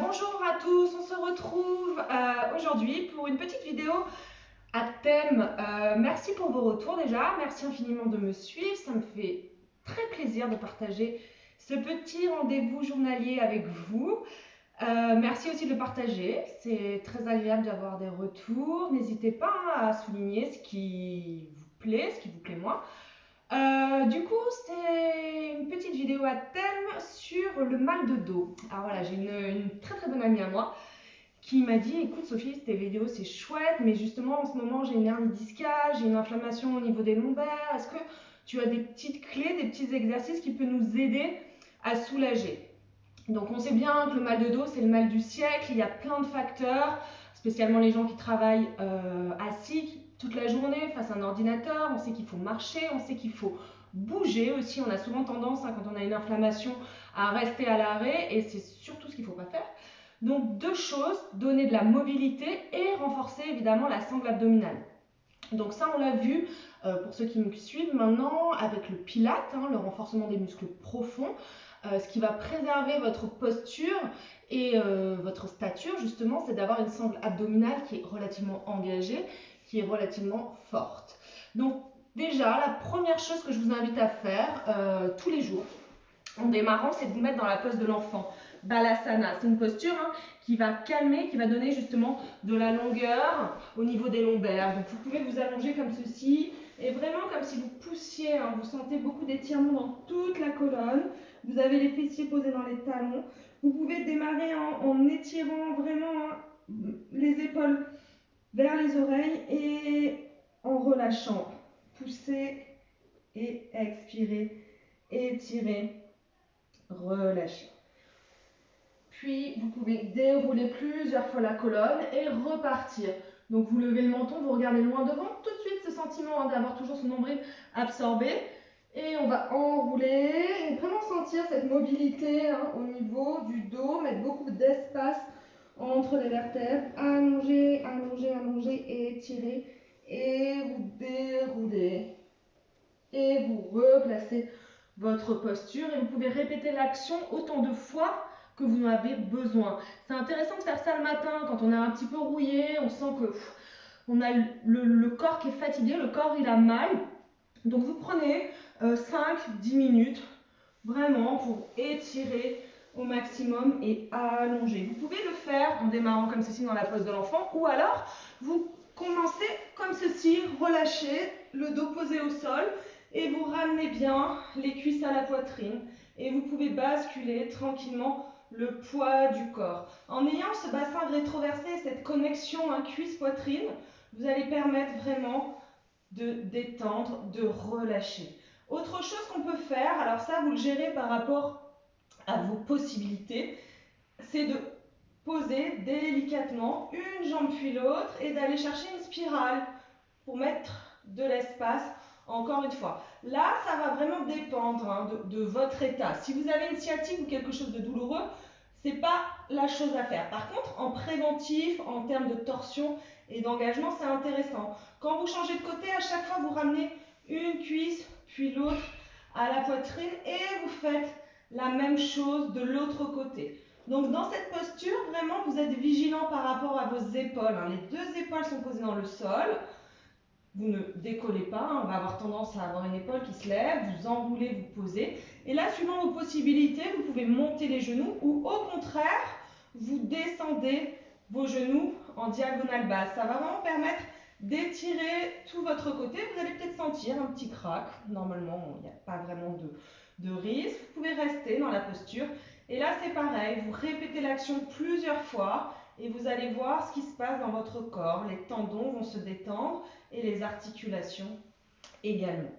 Bonjour à tous, on se retrouve aujourd'hui pour une petite vidéo à thème. Merci pour vos retours déjà, merci infiniment de me suivre, ça me fait très plaisir de partager ce petit rendez-vous journalier avec vous. Merci aussi de le partager, c'est très agréable d'avoir des retours. N'hésitez pas à souligner ce qui vous plaît, ce qui vous plaît moins. Du coup, c'est une petite vidéo à thème sur le mal de dos. Alors voilà, j'ai une très très bonne amie à moi qui m'a dit, écoute Sophie, tes vidéos c'est chouette, mais justement en ce moment j'ai une hernie discale, j'ai une inflammation au niveau des lombaires. Est-ce que tu as des petites clés, des petits exercices qui peuvent nous aider à soulager? Donc on sait bien que le mal de dos c'est le mal du siècle, il y a plein de facteurs, spécialement les gens qui travaillent assis toute la journée face à un ordinateur. On sait qu'il faut marcher, on sait qu'il faut bouger aussi. On a souvent tendance, quand on a une inflammation, à rester à l'arrêt et c'est surtout ce qu'il ne faut pas faire. Donc deux choses, donner de la mobilité et renforcer évidemment la sangle abdominale. Donc ça on l'a vu pour ceux qui me suivent maintenant avec le pilate, le renforcement des muscles profonds, ce qui va préserver votre posture et votre stature justement, c'est d'avoir une sangle abdominale qui est relativement engagée, qui est relativement forte. Donc déjà la première chose que je vous invite à faire tous les jours en démarrant, c'est de vous mettre dans la pose de l'enfant. Balasana, c'est une posture qui va calmer, qui va donner justement de la longueur au niveau des lombaires. Donc vous pouvez vous allonger comme ceci et vraiment comme si vous poussiez, vous sentez beaucoup d'étirement dans toute la colonne. Vous avez les fessiers posés dans les talons. Vous pouvez démarrer en étirant vraiment les épaules vers les oreilles et en relâchant. Poussez et expirez, étirez, relâchez. Puis vous pouvez dérouler plusieurs fois la colonne et repartir. Donc vous levez le menton, vous regardez loin devant, tout de suite ce sentiment d'avoir toujours son nombril absorbé. Et on va enrouler et vraiment sentir cette mobilité au niveau du dos, mettre beaucoup d'espace entre les vertèbres. Allonger, allonger, allonger et étirer. Et vous déroulez. Et vous replacez votre posture et vous pouvez répéter l'action autant de fois que vous en avez besoin. C'est intéressant de faire ça le matin quand on est un petit peu rouillé, on sent que on a le corps qui est fatigué, le corps il a mal. Donc vous prenez 5-10 minutes vraiment pour étirer au maximum et allonger. Vous pouvez le faire en démarrant comme ceci dans la pose de l'enfant ou alors vous commencez comme ceci, relâchez le dos posé au sol et vous ramenez bien les cuisses à la poitrine et vous pouvez basculer tranquillement le poids du corps. En ayant ce bassin rétroversé, cette connexion cuisse-poitrine, vous allez permettre vraiment de détendre, de relâcher. Autre chose qu'on peut faire, alors ça vous le gérez par rapport à vos possibilités, c'est de poser délicatement une jambe puis l'autre et d'aller chercher une spirale pour mettre de l'espace. Encore une fois, là ça va vraiment dépendre de votre état. Si vous avez une sciatique ou quelque chose de douloureux, c'est pas la chose à faire. Par contre, en préventif, en termes de torsion et d'engagement, c'est intéressant. Quand vous changez de côté, à chaque fois vous ramenez une cuisse puis l'autre à la poitrine et vous faites la même chose de l'autre côté. Donc dans cette posture, vraiment vous êtes vigilant par rapport à vos épaules. Les deux épaules sont posées dans le sol. Vous ne décollez pas, on va avoir tendance à avoir une épaule qui se lève, vous enroulez, vous posez. Et là, suivant vos possibilités, vous pouvez monter les genoux ou au contraire, vous descendez vos genoux en diagonale basse. Ça va vraiment permettre d'étirer tout votre côté. Vous allez peut-être sentir un petit crack. Normalement, il n'y a pas vraiment de risque. Vous pouvez rester dans la posture. Et là, c'est pareil, vous répétez l'action plusieurs fois et vous allez voir ce qui se passe dans votre corps. Les tendons vont se détendre et les articulations également.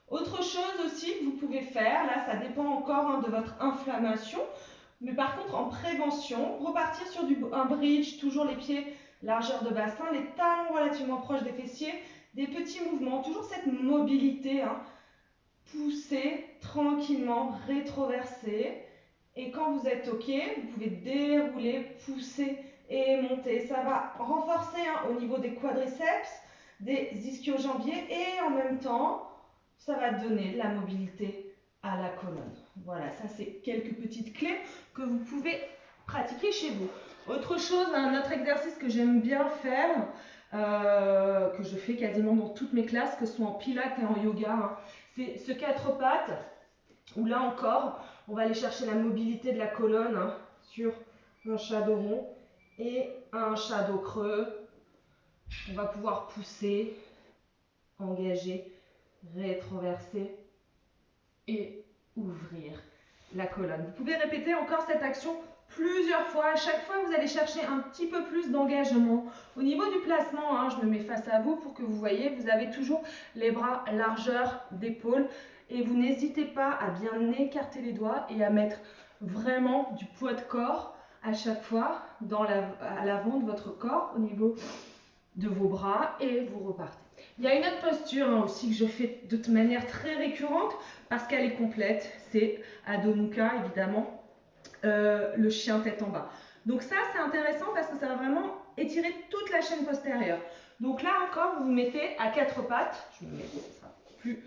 Autre chose aussi que vous pouvez faire, là ça dépend encore de votre inflammation, mais par contre en prévention, repartir sur un bridge, toujours les pieds largeur de bassin, les talons relativement proches des fessiers, des petits mouvements, toujours cette mobilité, pousser tranquillement, rétroverser. Et quand vous êtes OK, vous pouvez dérouler, pousser et monter. Ça va renforcer au niveau des quadriceps, des ischio-jambiers et en même temps, ça va donner de la mobilité à la colonne. Voilà, ça c'est quelques petites clés que vous pouvez pratiquer chez vous. Autre chose, un autre exercice que j'aime bien faire, que je fais quasiment dans toutes mes classes, que ce soit en pilates et en yoga, hein, c'est ce 4 pattes, où là encore, on va aller chercher la mobilité de la colonne hein, sur un shadow rond et un shadow creux. On va pouvoir pousser, engager, rétroverser et ouvrir la colonne. Vous pouvez répéter encore cette action plusieurs fois. À chaque fois, vous allez chercher un petit peu plus d'engagement. Au niveau du placement, hein, je me mets face à vous pour que vous voyez, vous avez toujours les bras largeur d'épaule et vous n'hésitez pas à bien écarter les doigts et à mettre vraiment du poids de corps à chaque fois à l'avant de votre corps au niveau de vos bras et vous repartez. Il y a une autre posture hein, aussi que je fais de manière très récurrente parce qu'elle est complète, c'est Adho Mukha évidemment, le chien tête en bas. Donc ça c'est intéressant parce que ça va vraiment étirer toute la chaîne postérieure. Donc là encore vous vous mettez à 4 pattes, je me mets ça plus,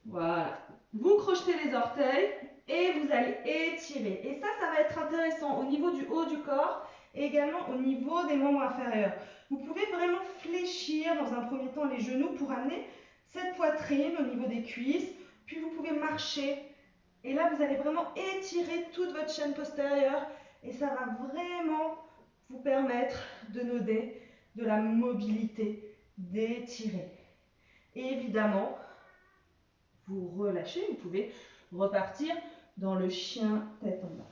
voilà. Vous crochetez les orteils et vous allez étirer. Et ça va être intéressant au niveau du haut du corps et également au niveau des membres inférieurs. Vous pouvez vraiment fléchir dans un premier temps les genoux pour amener cette poitrine au niveau des cuisses. Puis vous pouvez marcher. Et là, vous allez vraiment étirer toute votre chaîne postérieure. Et ça va vraiment vous permettre de noder de la mobilité, d'étirer. Et évidemment, vous relâchez, vous pouvez repartir dans le chien tête en bas.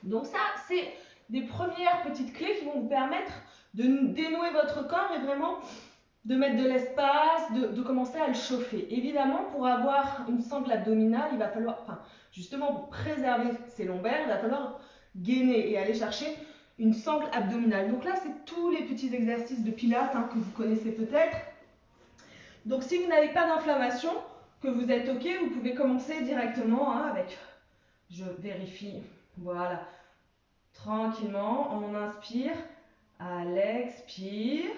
Donc ça, c'est des premières petites clés qui vont vous permettre de dénouer votre corps et vraiment de mettre de l'espace, de commencer à le chauffer. Évidemment, pour avoir une sangle abdominale, il va falloir, justement pour préserver ses lombaires, il va falloir gainer et aller chercher une sangle abdominale. Donc là, c'est tous les petits exercices de pilates hein, que vous connaissez peut-être. Donc si vous n'avez pas d'inflammation, que vous êtes OK, vous pouvez commencer directement hein, avec, je vérifie, voilà, tranquillement, on inspire, à l'expire,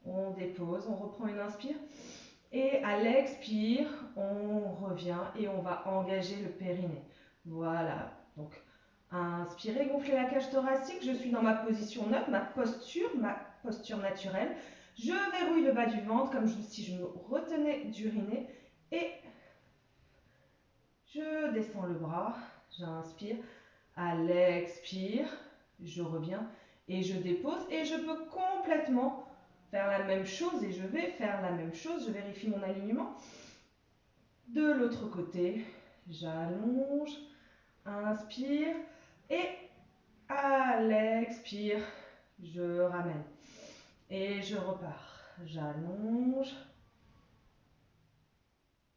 on dépose, on reprend une inspire, et à l'expire, on revient et on va engager le périnée. Voilà, donc inspirez, gonflez la cage thoracique, je suis dans ma position neutre, ma posture naturelle. Je verrouille le bas du ventre comme si je me retenais d'uriner et je descends le bras, j'inspire, à l'expire, je reviens et je dépose et je peux complètement faire la même chose et je vais faire la même chose, je vérifie mon alignement. De l'autre côté, j'allonge, inspire et à l'expire, je ramène et je repars. J'allonge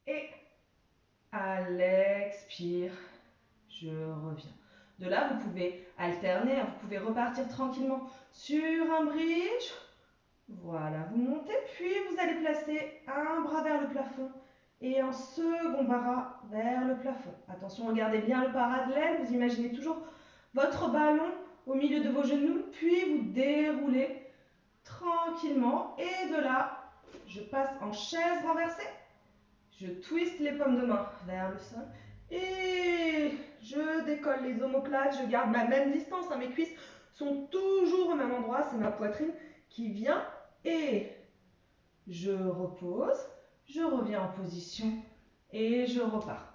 et à l'expire, je reviens. De là, vous pouvez alterner, vous pouvez repartir tranquillement sur un bridge. Voilà, vous montez, puis vous allez placer un bras vers le plafond et un second bras vers le plafond. Attention, regardez bien le parallèle, vous imaginez toujours votre ballon au milieu de vos genoux, puis vous déroulez tranquillement et de là, je passe en chaise renversée, je twiste les paumes de main vers le sol et je décolle les omoplates, je garde ma même distance, hein, mes cuisses sont toujours au même endroit, c'est ma poitrine qui vient et je repose, je reviens en position et je repars.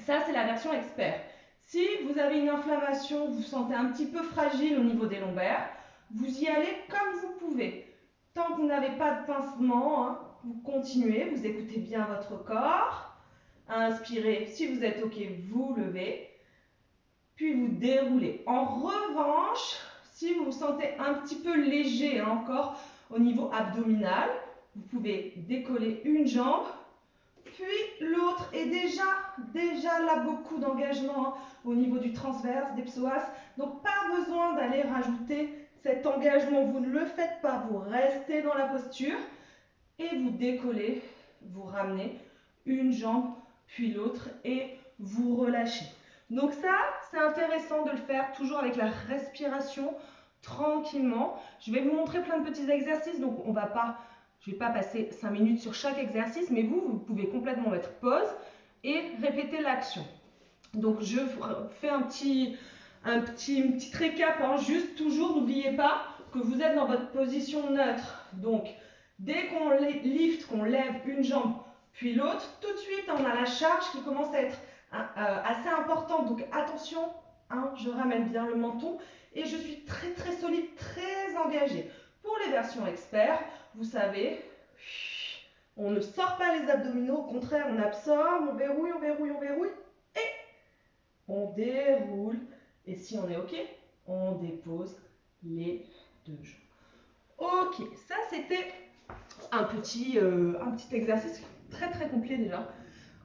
Ça, c'est la version expert. Si vous avez une inflammation, vous vous sentez un petit peu fragile au niveau des lombaires, vous y allez comme vous pouvez. Tant que vous n'avez pas de pincement, hein, vous continuez, vous écoutez bien votre corps. Inspirez, si vous êtes OK, vous levez, puis vous déroulez. En revanche, si vous vous sentez un petit peu léger hein, encore au niveau abdominal, vous pouvez décoller une jambe, puis l'autre. Et déjà là, beaucoup d'engagement hein, au niveau du transverse, des psoas. Donc, pas besoin d'aller rajouter cet engagement. Vous ne le faites pas, vous restez dans la posture et vous décollez, vous ramenez une jambe, puis l'autre et vous relâchez. Donc ça, c'est intéressant de le faire toujours avec la respiration, tranquillement. Je vais vous montrer plein de petits exercices, donc je ne vais pas passer 5 minutes sur chaque exercice, mais vous pouvez complètement mettre pause et répéter l'action. Donc je fais un petit Une petite récap, hein, juste toujours n'oubliez pas que vous êtes dans votre position neutre. Donc, dès qu'on lift, qu'on lève une jambe puis l'autre, tout de suite on a la charge qui commence à être assez importante. Donc attention, hein, je ramène bien le menton et je suis très très solide, très engagée. Pour les versions experts, vous savez, on ne sort pas les abdominaux, au contraire on absorbe, on verrouille, on verrouille, on verrouille et on déroule. Et si on est OK, on dépose les deux jambes. OK, ça c'était un petit exercice très très complet déjà.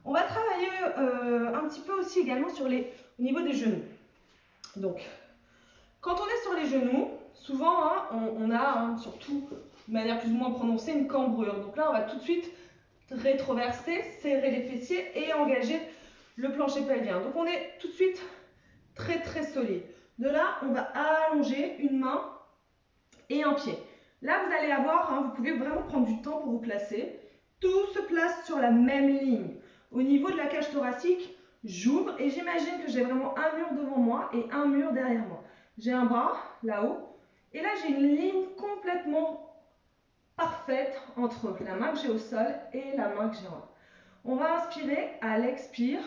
On va travailler un petit peu aussi également au niveau des genoux. Donc, quand on est sur les genoux, souvent hein, on a, surtout de manière plus ou moins prononcée, une cambrure. Donc là, on va tout de suite rétroverser, serrer les fessiers et engager le plancher pelvien. Donc on est tout de suite très très solide. De là, on va allonger une main et un pied. Là, vous allez avoir, hein, vous pouvez vraiment prendre du temps pour vous placer. Tout se place sur la même ligne. Au niveau de la cage thoracique, j'ouvre et j'imagine que j'ai vraiment un mur devant moi et un mur derrière moi. J'ai un bras là-haut et là, j'ai une ligne complètement parfaite entre la main que j'ai au sol et la main que j'ai en haut. On va inspirer, à l'expire,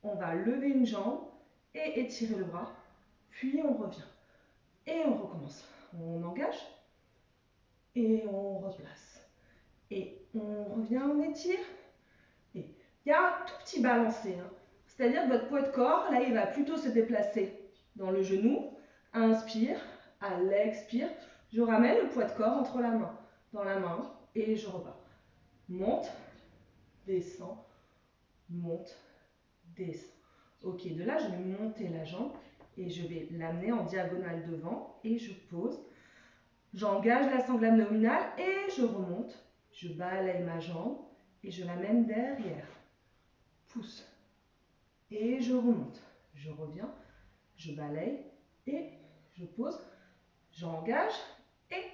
on va lever une jambe et étirer le bras, puis on revient. Et on recommence. On engage et on replace. Et on revient, on étire. Et il y a un tout petit balancé. Hein. C'est-à-dire que votre poids de corps, là, il va plutôt se déplacer dans le genou. Inspire, à l'expire, je ramène le poids de corps entre la main, dans la main, et je repars. Monte, descend, monte, descend. Ok, de là, je vais monter la jambe et je vais l'amener en diagonale devant et je pose. J'engage la sangle abdominale et je remonte. Je balaye ma jambe et je l'amène derrière. Pousse. Et je remonte. Je reviens. Je balaye et je pose. J'engage et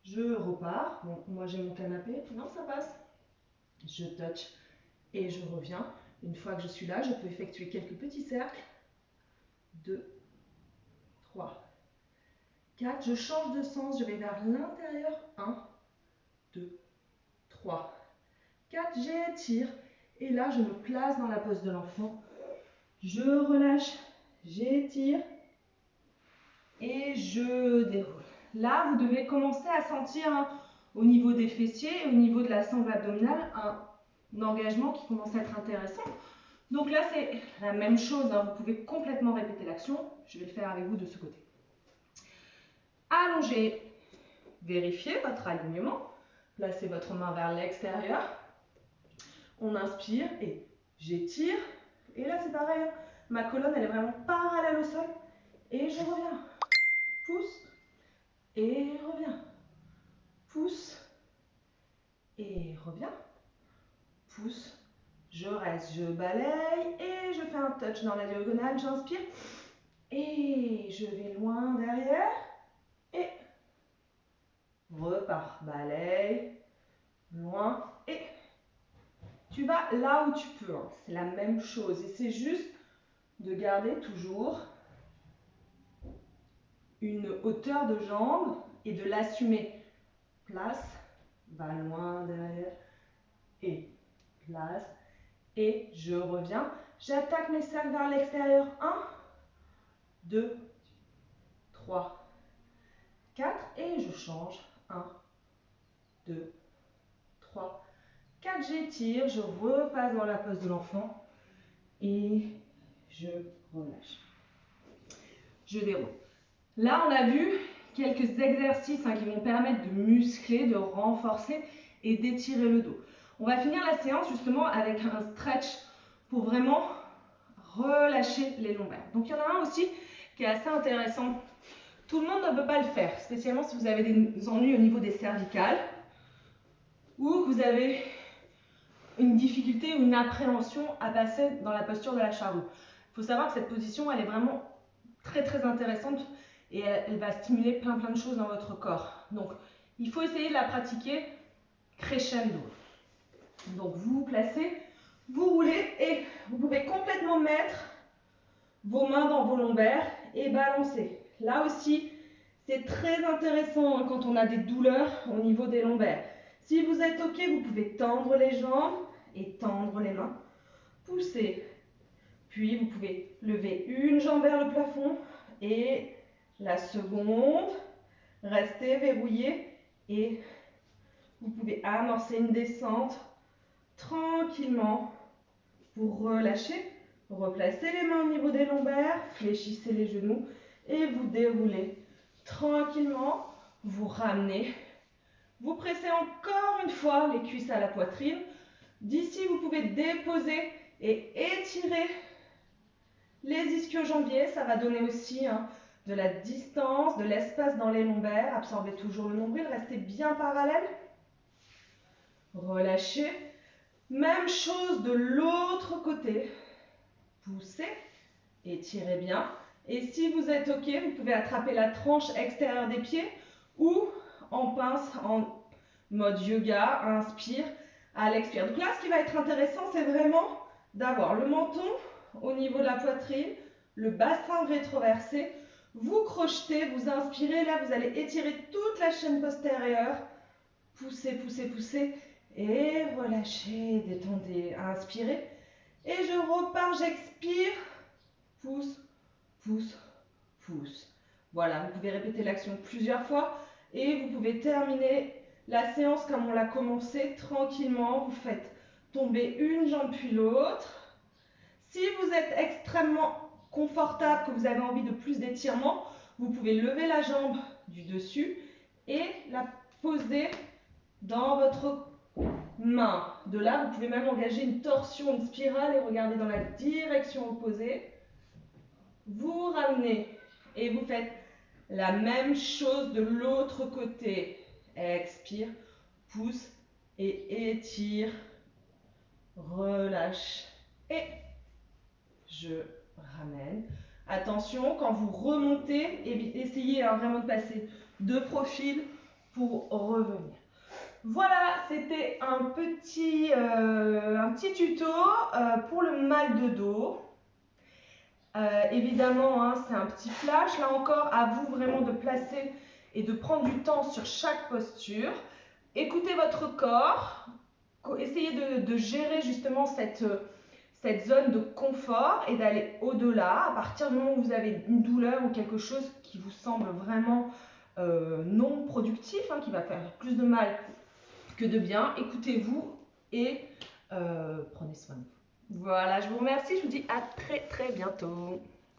je repars. Bon, moi j'ai mon canapé. Non, ça passe. Je touch et je reviens. Une fois que je suis là, je peux effectuer quelques petits cercles. 2, 3, 4. Je change de sens. Je vais vers l'intérieur. 1, 2, 3, 4. J'étire. Et là, je me place dans la pose de l'enfant. Je relâche. J'étire. Et je déroule. Là, vous devez commencer à sentir hein, au niveau des fessiers, au niveau de la sangle abdominale, un engagement qui commence à être intéressant. Donc là, c'est la même chose. Hein, vous pouvez complètement répéter l'action. Je vais le faire avec vous de ce côté. Allongez. Vérifiez votre alignement. Placez votre main vers l'extérieur. On inspire et j'étire. Et là, c'est pareil. Hein, ma colonne, elle est vraiment parallèle au sol. Et je reviens. Pousse. Et reviens. Pousse. Et reviens. Pousse. Je reste. Je balaye. Et je fais un touch dans la diagonale. J'inspire. Et je vais loin derrière. Et repars. Balaye. Loin. Et tu vas là où tu peux. Hein. C'est la même chose. Et c'est juste de garder toujours une hauteur de jambe et de l'assumer. Place. Va loin derrière. Et place. Et je reviens. J'attaque mes cercles vers l'extérieur. 1, 2, 3, 4. Et je change. 1, 2, 3, 4. J'étire. Je repasse dans la pose de l'enfant. Et je relâche. Je déroule. Là, on a vu quelques exercices hein, qui vont permettre de muscler, de renforcer et d'étirer le dos. On va finir la séance justement avec un stretch pour vraiment relâcher les lombaires. Donc il y en a un aussi qui est assez intéressant. Tout le monde ne peut pas le faire, spécialement si vous avez des ennuis au niveau des cervicales ou vous avez une difficulté ou une appréhension à passer dans la posture de la charrue. Il faut savoir que cette position, elle est vraiment très très intéressante et elle va stimuler plein de choses dans votre corps. Donc il faut essayer de la pratiquer crescendo. Donc vous vous placez, vous roulez et vous pouvez complètement mettre vos mains dans vos lombaires et balancez. Là aussi, c'est très intéressant hein, quand on a des douleurs au niveau des lombaires. Si vous êtes OK, vous pouvez tendre les jambes et tendre les mains. Poussez. Puis vous pouvez lever une jambe vers le plafond et la seconde. Restez verrouillé et vous pouvez amorcer une descente tranquillement. Vous relâchez, replacez les mains au niveau des lombaires, fléchissez les genoux et vous déroulez tranquillement. Vous ramenez, vous pressez encore une fois les cuisses à la poitrine. D'ici, vous pouvez déposer et étirer les ischio-jambiers. Ça va donner aussi de la distance, de l'espace dans les lombaires. Absorbez toujours le nombril, restez bien parallèle. Relâchez. Même chose de l'autre côté. Poussez, étirez bien. Et si vous êtes OK, vous pouvez attraper la tranche extérieure des pieds ou en pince, en mode yoga, inspire, à l'expire. Donc là, ce qui va être intéressant, c'est vraiment d'avoir le menton au niveau de la poitrine, le bassin rétroversé. Vous crochetez, vous inspirez. Là, vous allez étirer toute la chaîne postérieure. Poussez, poussez, poussez. Et relâchez, détendez. Inspirez. Et je repars, j'expire. Pousse, pousse, pousse. Voilà, vous pouvez répéter l'action plusieurs fois. Et vous pouvez terminer la séance comme on l'a commencé tranquillement. Vous faites tomber une jambe puis l'autre. Si vous êtes extrêmement confortable, que vous avez envie de plus d'étirement, vous pouvez lever la jambe du dessus et la poser dans votre main. De là, vous pouvez même engager une torsion, une spirale et regarder dans la direction opposée. Vous ramenez et vous faites la même chose de l'autre côté. Expire, pousse et étire. Relâche et je ramène. Attention, quand vous remontez, essayez vraiment de passer de profil pour revenir. Voilà, c'était un petit tuto pour le mal de dos. Évidemment, c'est un petit flash. Là encore, à vous vraiment de placer et de prendre du temps sur chaque posture. Écoutez votre corps. Essayez de gérer justement cette zone de confort et d'aller au-delà. À partir du moment où vous avez une douleur ou quelque chose qui vous semble vraiment non productif, qui va faire plus de mal que de bien, écoutez-vous et prenez soin de vous. Voilà, je vous remercie, je vous dis à très très bientôt.